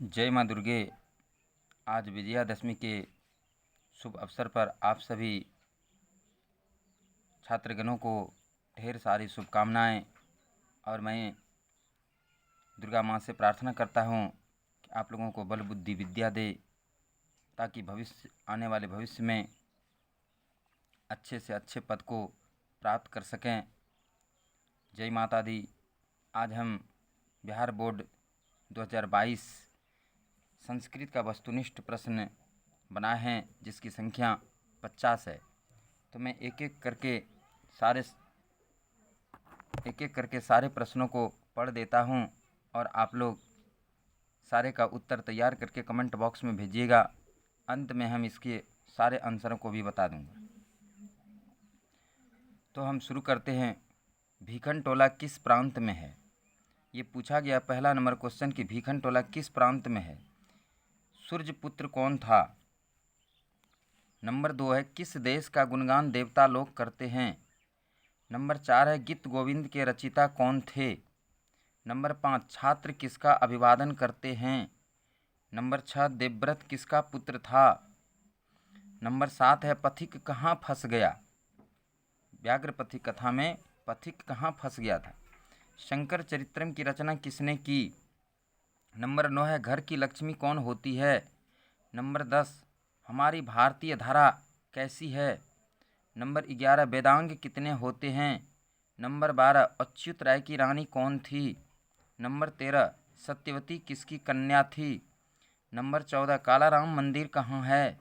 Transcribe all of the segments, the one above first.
जय माँ दुर्गे। आज विजयादशमी के शुभ अवसर पर आप सभी छात्रगणों को ढेर सारी शुभकामनाएं। और मैं दुर्गा माँ से प्रार्थना करता हूँ कि आप लोगों को बल बुद्धि विद्या दे, ताकि आने वाले भविष्य में अच्छे से अच्छे पद को प्राप्त कर सकें। जय माता दी। आज हम बिहार बोर्ड 2022 संस्कृत का वस्तुनिष्ठ प्रश्न बनाए हैं, जिसकी संख्या 50 है। तो मैं एक एक करके सारे प्रश्नों को पढ़ देता हूं और आप लोग सारे का उत्तर तैयार करके कमेंट बॉक्स में भेजिएगा। अंत में हम इसके सारे आंसरों को भी बता दूंगा। तो हम शुरू करते हैं। भीखन टोला किस प्रांत में है? ये पूछा गया पहला नंबर क्वेश्चन कि भीखन टोला किस प्रांत में है। सूर्यपुत्र कौन था? नंबर 2 है किस देश का गुणगान देवता लोग करते हैं। नंबर 4 है गीत गोविंद के रचयिता कौन थे। नंबर 5 छात्र किसका अभिवादन करते हैं। नंबर 6 देवव्रत किसका पुत्र था। नंबर 7 है पथिक कहाँ फंस गया। व्याघ्र पथिक कथा में पथिक कहाँ फंस गया था। शंकर चरित्रम की रचना किसने की। नंबर 9 है घर की लक्ष्मी कौन होती है। नंबर 10 हमारी भारतीय धारा कैसी है। नंबर 11 वेदांग कितने होते हैं। नंबर 12 अच्युत राय की रानी कौन थी। नंबर 13 सत्यवती किसकी कन्या थी। नंबर 14 कालाराम मंदिर कहाँ है।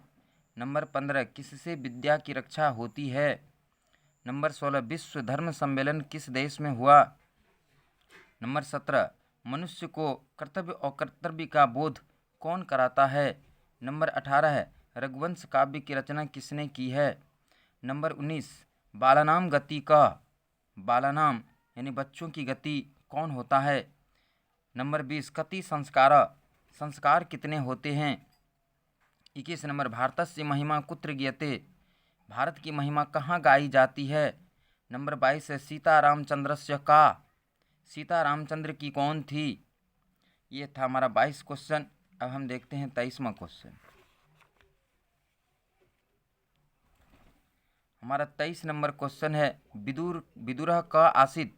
नंबर 15 किससे विद्या की रक्षा होती है। नंबर 16 विश्व धर्म सम्मेलन किस देश में हुआ। नंबर 17 मनुष्य को कर्तव्य और कर्तव्य का बोध कौन कराता है। नंबर 18 है रघुवंश काव्य की रचना किसने की है। नंबर 19 बालानाम गति का बालानाम यानी बच्चों की गति कौन होता है। नंबर 20 कति संस्कार कितने होते हैं। 21 नंबर भारतस्य महिमा कुत्र गीयते भारत की महिमा कहाँ गाई जाती है। नंबर 22 है सीता रामचंद्र की कौन थी। ये था हमारा 22 क्वेश्चन। अब हम देखते हैं 23वां क्वेश्चन। हमारा 23 नंबर क्वेश्चन है विदुरः क आसीत्।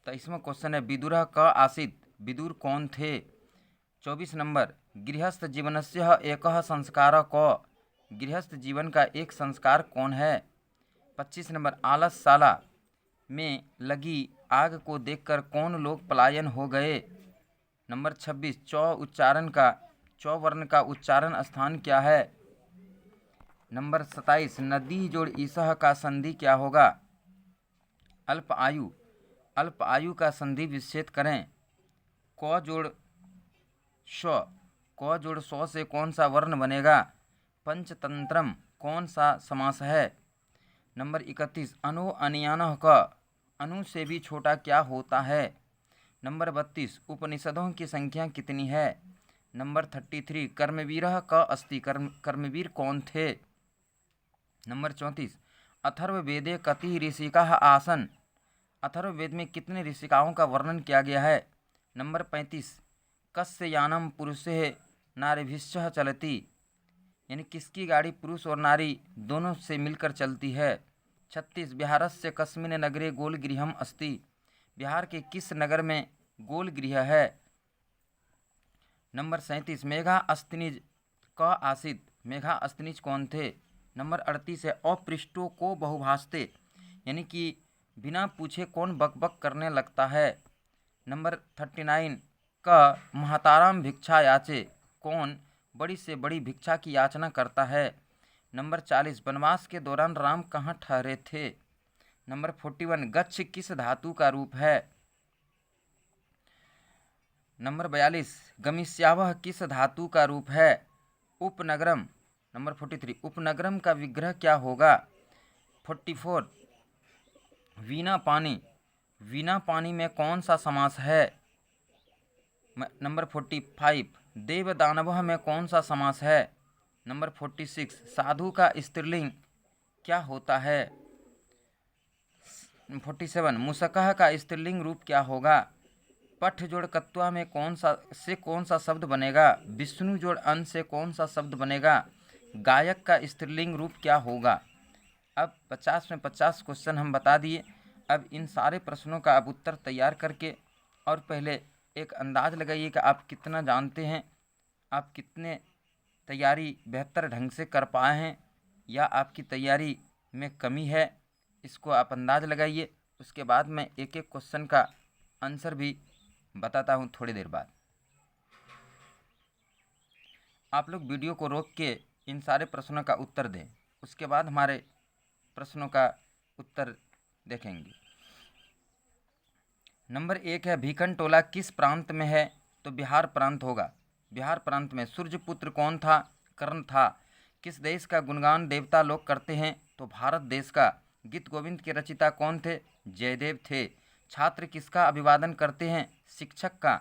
23वां क्वेश्चन है विदुरः क आसीत्, विदुर कौन थे। 24 नंबर गृहस्थ जीवनस्य एकः संस्कारः क, गृहस्थ जीवन का एक संस्कार कौन है। 25 नंबर आलसशाला में लगी आग को देखकर कौन लोग पलायन हो गए। नंबर 26 चौ वर्ण का उच्चारण स्थान क्या है। नंबर 27 नदी जोड़ ईसह का संधि क्या होगा। अल्प आयु का संधि विच्छेद करें। क जोड़ स्व से कौन सा वर्ण बनेगा। पंचतंत्रम कौन सा समास है। नंबर 31 अनु अनियानः का अनु से भी छोटा क्या होता है। नंबर 32 उपनिषदों की संख्या कितनी है। नंबर 33 कर्मवीरः क अस्ति, कर्मवीर कौन थे। नंबर 34 अथर्ववेदे कति ऋषिकाः आसन, अथर्ववेद में कितने ऋषिकाओं का वर्णन किया गया है। नंबर 35 कस्य यानम पुरुषे नारीभिश्च चलति, यानी किसकी गाड़ी पुरुष और नारी दोनों से मिलकर चलती है। 36 बिहारस्य कस्मिन् नगरे गोलगृहम् अस्ति, बिहार के किस नगर में गोल गृह है। नंबर 37 मेघा अस्तिनिज क आसित, मेघा अस्तिनिज कौन थे। नंबर 38 है अपृष्टों को बहुभाषते, यानी कि बिना पूछे कौन बकबक करने लगता है। नंबर 39 का महताराम भिक्षा याचे, कौन बड़ी से बड़ी भिक्षा की याचना करता है। नंबर 40 वनवास के दौरान राम कहाँ ठहरे थे। नंबर 41 गच्छ किस धातु का रूप है। नंबर 42 गमिष्यावह किस धातु का रूप है। उपनगरम। नंबर 43 उपनगरम का विग्रह क्या होगा। 44 वीणा पानी में कौन सा समास है। नंबर 45 देव दानवः में कौन सा समास है। नंबर 46 साधु का स्त्रीलिंग क्या होता है। 47 मुसकह का स्त्रीलिंग रूप क्या होगा। पठ जोड़ कत्वा में कौन सा शब्द बनेगा? विष्णु जोड़ अन से कौन सा शब्द बनेगा? गायक का स्त्रीलिंग रूप क्या होगा? अब 50 में 50 क्वेश्चन हम बता दिए। अब इन सारे प्रश्नों का आप उत्तर तैयार करके और पहले एक अंदाज़ लगाइए कि आप कितना जानते हैं, आप कितने तैयारी बेहतर ढंग से कर पाए हैं या आपकी तैयारी में कमी है, इसको आप अंदाज़ लगाइए। उसके बाद मैं एक एक क्वेश्चन का आंसर भी बताता हूँ थोड़ी देर बाद। आप लोग वीडियो को रोक के इन सारे प्रश्नों का उत्तर दें, उसके बाद हमारे प्रश्नों का उत्तर देखेंगे। नंबर 1 है भीखन टोला किस प्रांत में है? तो बिहार प्रांत होगा। बिहार प्रांत में। सूर्यपुत्र कौन था? कर्ण था। किस देश का गुणगान देवता लोग करते हैं? तो भारत देश का। गीत गोविंद के रचयिता कौन थे? जयदेव थे। छात्र किसका अभिवादन करते हैं? शिक्षक का।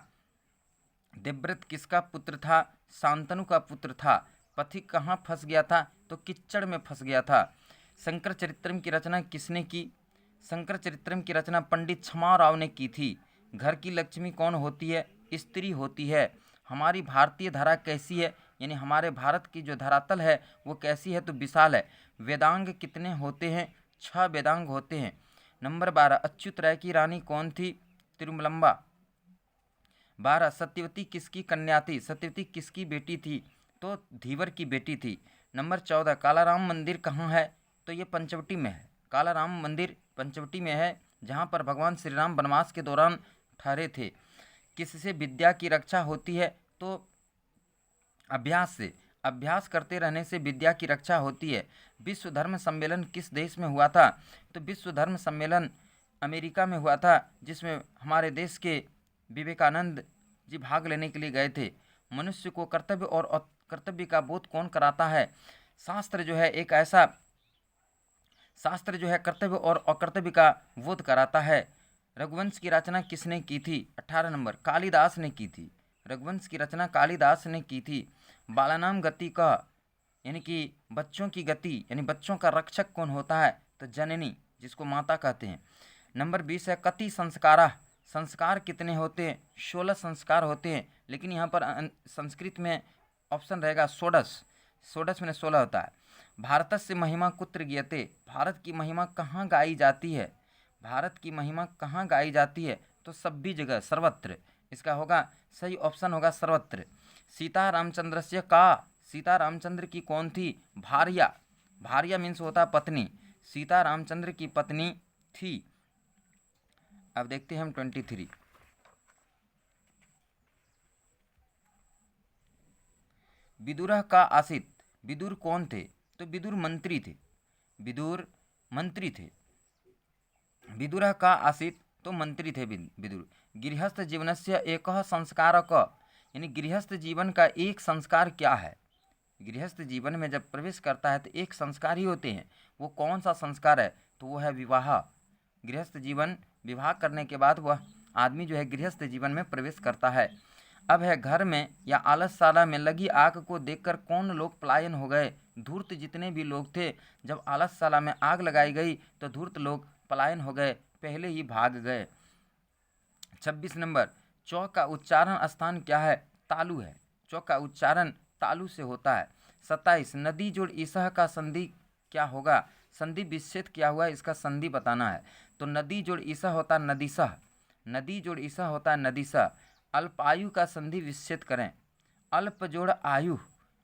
देवव्रत किसका पुत्र था? शांतनु का पुत्र था। पथिक कहाँ फंस गया था? तो किच्चड़ में फंस गया था। शंकर चरित्रम की रचना किसने की? शंकर चरित्रम की रचना पंडित छमा राव ने की थी। घर की लक्ष्मी कौन होती है? स्त्री होती है। हमारी भारतीय धरा कैसी है? यानी हमारे भारत की जो धरातल है वो कैसी है? तो विशाल है। वेदांग कितने होते हैं? 6 वेदांग होते हैं। नंबर 12 अच्युत राय की रानी कौन थी? तिरुमलम्बा। 12 सत्यवती किसकी कन्या थी? सत्यवती किसकी बेटी थी? तो धीवर की बेटी थी। नंबर 14 कालाराम मंदिर कहाँ है? तो ये पंचवटी में है। कालाराम मंदिर पंचवटी में है, जहाँ पर भगवान श्री राम वनवास के दौरान ठहरे थे। किससे विद्या की रक्षा होती है? तो अभ्यास से। अभ्यास करते रहने से विद्या की रक्षा होती है। विश्व धर्म सम्मेलन किस देश में हुआ था? तो विश्व धर्म सम्मेलन अमेरिका में हुआ था, जिसमें हमारे देश के विवेकानंद जी भाग लेने के लिए गए थे। मनुष्य को कर्तव्य और अकर्तव्य का बोध कौन कराता है? शास्त्र जो है एक ऐसा शास्त्र जो है कर्तव्य और अकर्तव्य का बोध कराता है। रघुवंश की रचना किसने की थी? 18 नंबर कालिदास ने की थी। रघुवंश की रचना कालिदास ने की थी। बालानाम गति का यानी कि बच्चों की गति यानी बच्चों का रक्षक कौन होता है? तो जननी, जिसको माता कहते हैं। नंबर 20 है कति संस्कारा। संस्कार कितने होते हैं? 16 संस्कार होते हैं, लेकिन यहाँ पर संस्कृत में ऑप्शन रहेगा षोडश। षोडश में 16 होता है। भारतस्य महिमा कुत्र गीयते। भारत की महिमा कहाँ गाई जाती है? भारत की महिमा कहाँ गाई जाती है? तो सभी जगह, सर्वत्र। इसका होगा सही ऑप्शन होगा सर्वत्र। सीता रामचंद्र से का। सीता रामचंद्र की कौन थी? भार्या। भार्या मीन्स होता है पत्नी। सीता रामचंद्र की पत्नी थी। अब देखते हैं हम 23। विदुर का आसित। विदुर कौन थे? तो विदुर मंत्री थे। विदुर मंत्री थे। विदुर का आसित तो मंत्री थे विदुर। गृहस्थ जीवनस्य एक संस्कारक। यानी गृहस्थ जीवन का एक संस्कार क्या है? गृहस्थ जीवन में जब प्रवेश करता है तो एक संस्कार ही होते हैं। वो कौन सा संस्कार है? तो वो है विवाह। गृहस्थ जीवन, विवाह करने के बाद वह आदमी जो है गृहस्थ जीवन में प्रवेश करता है। अब है घर में या आलसशाला में लगी आग को देखकर कौन लोग पलायन हो गए? धूर्त जितने भी लोग थे, जब आलसशाला में आग लगाई गई तो धूर्त लोग पलायन हो गए, पहले ही भाग गए। 26 नंबर चौ का उच्चारण स्थान क्या है? तालु है। चौ का उच्चारण तालु से होता है। 27 नदी जोड़ ईसह का संधि क्या होगा? संधि विच्छेद क्या हुआ, इसका संधि बताना है। तो नदी जोड़ ईसह होता है नदीसह। नदी जोड़ ईसह होता है नदीसह। अल्प आयु का संधि विच्छेद करें। अल्प जोड़ आयु।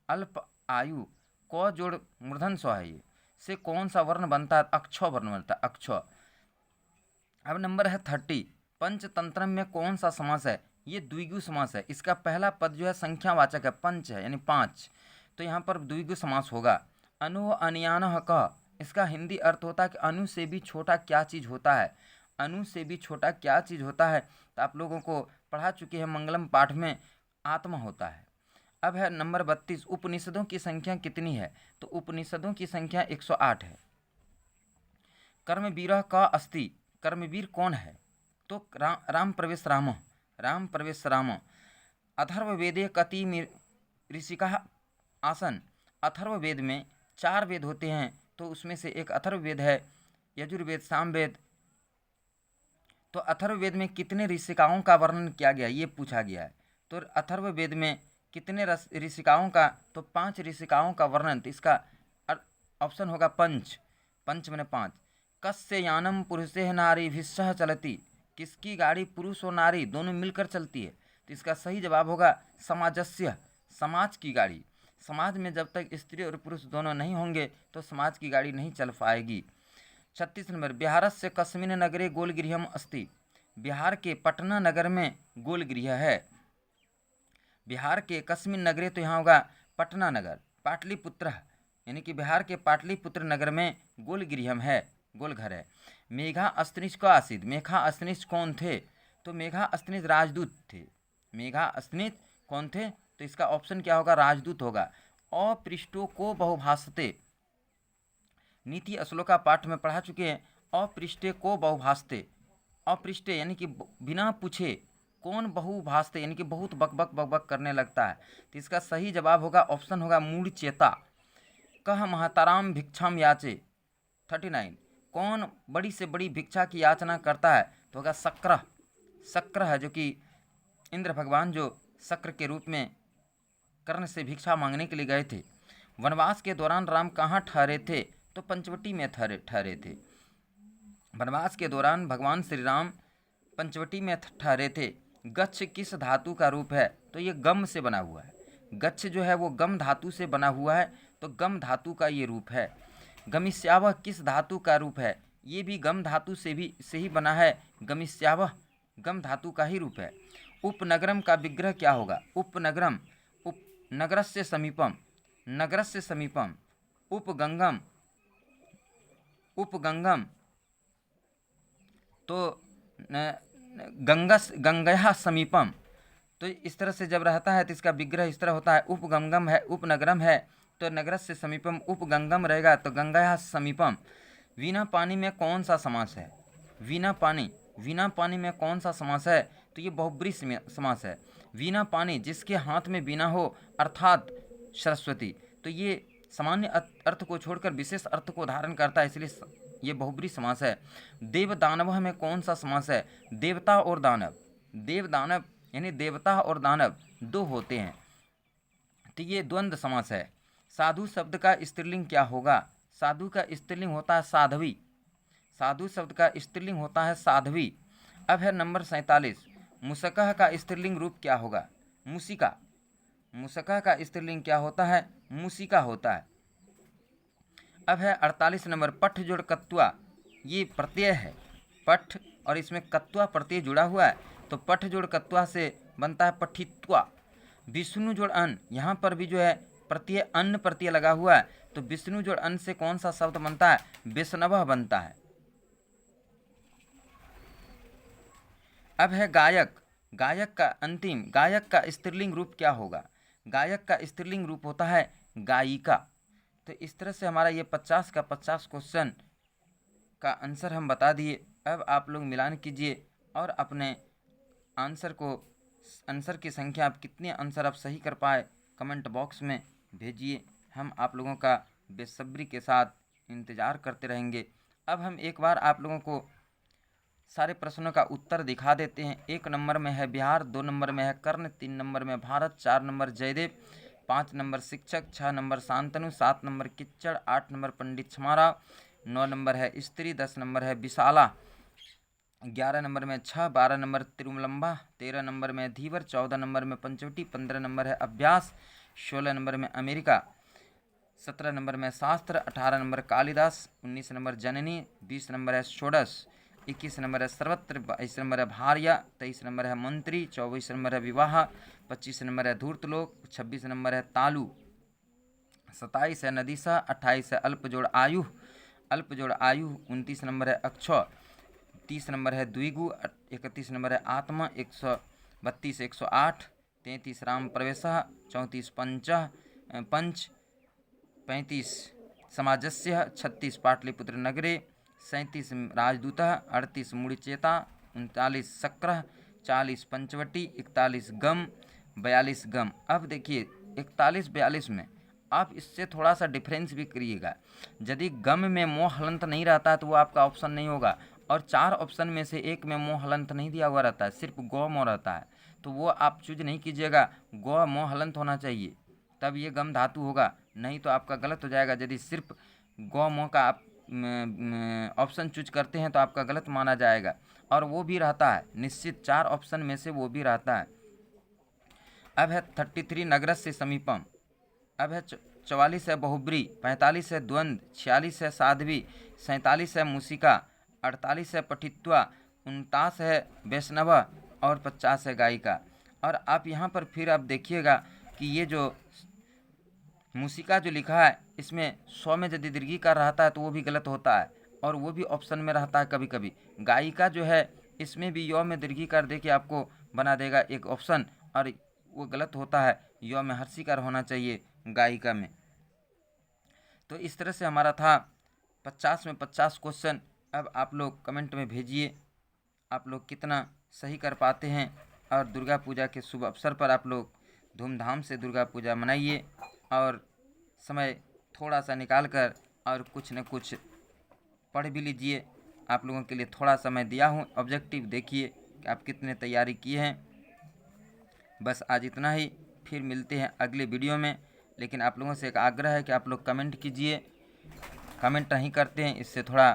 अल्प आयु क जोड़ मूर्धन स्व है, ये से कौन सा वर्ण बनता है? अक्ष वर्ण बनता है, अक्ष। अब नंबर है 30 पंचतंत्र में कौन सा समास है? ये द्विगु समास है। इसका पहला पद जो है संख्यावाचक है, पंच है यानी 5, तो यहाँ पर द्विगु समास होगा। अनु अनियान कह, इसका हिंदी अर्थ होता है कि अनु से भी छोटा क्या चीज़ होता है? अनु से भी छोटा क्या चीज़ होता है? तो आप लोगों को पढ़ा चुके हैं मंगलम पाठ में, आत्मा होता है। अब है नंबर 32 उपनिषदों की संख्या कितनी है? तो उपनिषदों की संख्या 108 है। कर्मवीर का अस्ति। कर्मवीर कौन है? तो राम प्रवेश राम। राम प्रवेश राम। अथर्ववेदे कति ऋषिका आसन। अथर्ववेद में 4 वेद होते हैं, तो उसमें से एक अथर्ववेद है। यजुर्वेद, सामवेद, तो अथर्ववेद में कितने ऋषिकाओं का वर्णन किया गया ये पूछा गया है। तो अथर्ववेद में कितने ऋषिकाओं का, तो 5 ऋषिकाओं का वर्णन। तो इसका ऑप्शन होगा पंच। पंच मैंने 5। कस्य यानम पुरुषे नारी भिस्सह चलती, किसकी गाड़ी पुरुष और नारी दोनों मिलकर चलती है। तो इसका सही जवाब होगा समाजस्य, समाज की गाड़ी। समाज में जब तक स्त्री और पुरुष दोनों नहीं होंगे तो समाज की गाड़ी नहीं चल पाएगी। 36 नंबर, बिहारस्य कस्मिन् नगरे गोलगृहम अस्ति, बिहार के पटना नगर में गोलगृह है। बिहार के कस्मिन् नगरे, तो यहाँ होगा पटना नगर, पाटलिपुत्र, यानी कि बिहार के पाटलिपुत्र नगर में गोलगृहम है, गोलघर है। मेघा अस्तिनिज का आसिद, मेघा अस्तिनिज कौन थे। तो मेघा अस्तिनिज राजदूत थे। मेघा अस्तिनिज कौन थे, तो इसका ऑप्शन क्या होगा, राजदूत होगा। अपृष्टों को बहुभाषते, नीति अश्लोका पाठ में पढ़ा चुके हैं। अपृष्टे को बहुभाषते, अपृष्टे यानी कि बिना पूछे, कौन बहुभाषते यानी कि बहुत बकबक बकबक करने लगता है। तो इसका सही जवाब होगा, ऑप्शन होगा मूढ़ चेता। कह महताराम भिक्षाम याचे, 39, कौन बड़ी से बड़ी भिक्षा की याचना करता है। तो होगा शक्र, शक्र है, जो कि इंद्र भगवान जो शक्र के रूप में कर्ण से भिक्षा मांगने के लिए गए थे। वनवास के दौरान राम कहाँ ठहरे थे, तो पंचवटी में ठहरे थे। वनवास के दौरान भगवान श्री राम पंचवटी में ठहरे थे। गच्छ किस धातु का रूप है, तो ये गम से बना हुआ है। गच्छ जो है वो गम धातु से बना हुआ है, तो गम धातु का ये रूप है। गमिष्यावह किस धातु का रूप है, ये भी गम धातु से ही बना है। गमिष्यावह गम धातु का ही रूप है। उपनगरम का विग्रह क्या होगा, उपनगरम, उपनगरस्य समीपम, नगरस्य समीपम। उपगंगम, उपगंगम तो गंगया समीपम। तो इस तरह से जब रहता है तो इसका विग्रह इस तरह होता है। उपगंगम है, उपनगरम है, तो नगरस्य समीपम उपगंगम रहेगा, तो गंगया समीपम। वीणा पानी में कौन सा समास है, वीणा पानी, वीणा पानी में कौन सा समास है, तो ये बहुब्रीहि समास है। वीणा पानी जिसके हाथ में वीणा हो, अर्थात सरस्वती। तो ये सामान्य अर्थ को छोड़कर विशेष अर्थ को धारण करता है, इसलिए ये बहुब्रीहि समास है। देव दानव में कौन सा समास है, देवता और दानव, देव दानव यानी देवता और दानव दो होते हैं, तो ये द्वंद्व समास है। साधु शब्द का स्त्रीलिंग क्या होगा, साधु का स्त्रीलिंग होता है साध्वी, साधु शब्द का स्त्रीलिंग होता है साध्वी। अब है नंबर 47, मुसकह का स्त्रीलिंग रूप क्या होगा, मुसिका, मुसकह का स्त्रीलिंग क्या होता है, मुसिका होता है। अब है 48 नंबर, पठ जोड़ कत्वा, ये प्रत्यय है, पठ और इसमें कत्वा प्रत्यय जुड़ा हुआ है, तो पठ जोड़ कत्वा से बनता है पठित्वा। विष्णु जोड़ अन्न, यहाँ पर भी जो है प्रत्यय अन्न प्रत्यय लगा हुआ है, तो विष्णु जोड़ अन्न से कौन सा शब्द बनता है, वैष्णव बनता है। अब है गायक, गायक का अंतिम, गायक का स्त्रीलिंग रूप क्या होगा, गायक का स्त्रीलिंग रूप होता है गायिका। तो इस तरह से हमारा ये 50 का 50 क्वेश्चन का आंसर हम बता दिए। अब आप लोग मिलान कीजिए और अपने आंसर को, आंसर की संख्या आप कितने आंसर आप सही कर पाए कमेंट बॉक्स में भेजिए। हम आप लोगों का बेसब्री के साथ इंतज़ार करते रहेंगे। अब हम एक बार आप लोगों को सारे प्रश्नों का उत्तर दिखा देते हैं। 1 नंबर में है बिहार, 2 नंबर में है कर्ण, 3 नंबर में भारत, 4 नंबर जयदेव, 5 नंबर शिक्षक, 6 नंबर शांतनु, 7 नंबर किच्चड़, 8 नंबर पंडित क्षमाराव, 9 नंबर है स्त्री, 10 नंबर है विशाला, 11 नंबर में 6, 12 नंबर तिरुमलम्बा, 13 नंबर में धीवर, 14 नंबर में पंचवटी, 15 नंबर है अभ्यास, 16 नंबर में अमेरिका, 17 नंबर में शास्त्र, 18 नंबर कालिदास, 19 नंबर जननी, 20 नंबर है षोडश, 21 नंबर है सर्वत्र, 22 नंबर है भार्या, 23 नंबर है मंत्री, 24 नंबर है विवाह, 25 नंबर है धूर्तलोक, 26 नंबर है तालु, 27 है नदीसा, 28 है अल्प जोड़ आयु, अल्प जोड़ आयु, 29 नंबर है अक्षय, 30 नंबर है द्विगु, 31 नंबर है आत्मा, 132 108, 33 राम प्रवेश, 34 पंच, 35 समाजस्य, 36 पाटलिपुत्र नगरे, 37 राजदूत, 38 मूढ़चेता, 39 शक्र, 40 पंचवटी, 41 गम, 42 गम। अब देखिए 41-42 में आप इससे थोड़ा सा डिफरेंस भी करिएगा। यदि गम में मोह हलंत नहीं रहता है तो वो आपका ऑप्शन नहीं होगा, और 4 ऑप्शन में से एक में मोह हलंत नहीं दिया हुआ रहता है, सिर्फ गौ मोह रहता है, तो वो आप चूज नहीं कीजिएगा। गौ मोह हलंत होना चाहिए, तब ये गम धातु होगा, नहीं तो आपका गलत हो जाएगा। यदि सिर्फ गौ मोह का आप ऑप्शन चूज करते हैं तो आपका गलत माना जाएगा। और वो भी रहता है निश्चित, 4 ऑप्शन में से वो भी रहता है। अब है 33 नगरस से समीपम। अब है 44 है बहुब्री, 45 है द्वंद्व, 46 है साध्वी, 47 है मूसिका, 48 है पठित्वा, 49 है वैष्णव और 50 है गायिका। और आप यहाँ पर फिर आप देखिएगा कि ये जो मूसिका जो लिखा है इसमें 100 में यदि दीर्घिकार रहता है तो वो भी गलत होता है, और वो भी ऑप्शन में रहता है कभी कभी। गायिका जो है इसमें भी य में दीर्घिकार दे के आपको बना देगा एक ऑप्शन, और वो गलत होता है, य में हर्षिकार होना चाहिए गायिका में। तो इस तरह से हमारा था 50 में 50 क्वेश्चन। अब आप लोग कमेंट में भेजिए आप लोग कितना सही कर पाते हैं, और दुर्गा पूजा के शुभ अवसर पर आप लोग धूमधाम से दुर्गा पूजा मनाइए, और समय थोड़ा सा निकाल कर और कुछ न कुछ पढ़ भी लीजिए। आप लोगों के लिए थोड़ा समय दिया हूँ, ऑब्जेक्टिव देखिए कि आप कितने तैयारी किए हैं। बस आज इतना ही, फिर मिलते हैं अगले वीडियो में। लेकिन आप लोगों से एक आग्रह है कि आप लोग कमेंट कीजिए, कमेंट नहीं करते हैं इससे थोड़ा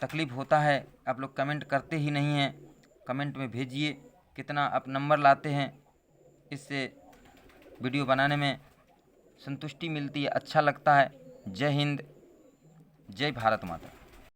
तकलीफ़ होता है, आप लोग कमेंट करते ही नहीं हैं। कमेंट में भेजिए कितना आप नंबर लाते हैं, इससे वीडियो बनाने में संतुष्टि मिलती है, अच्छा लगता है। जय हिंद, जय भारत माता।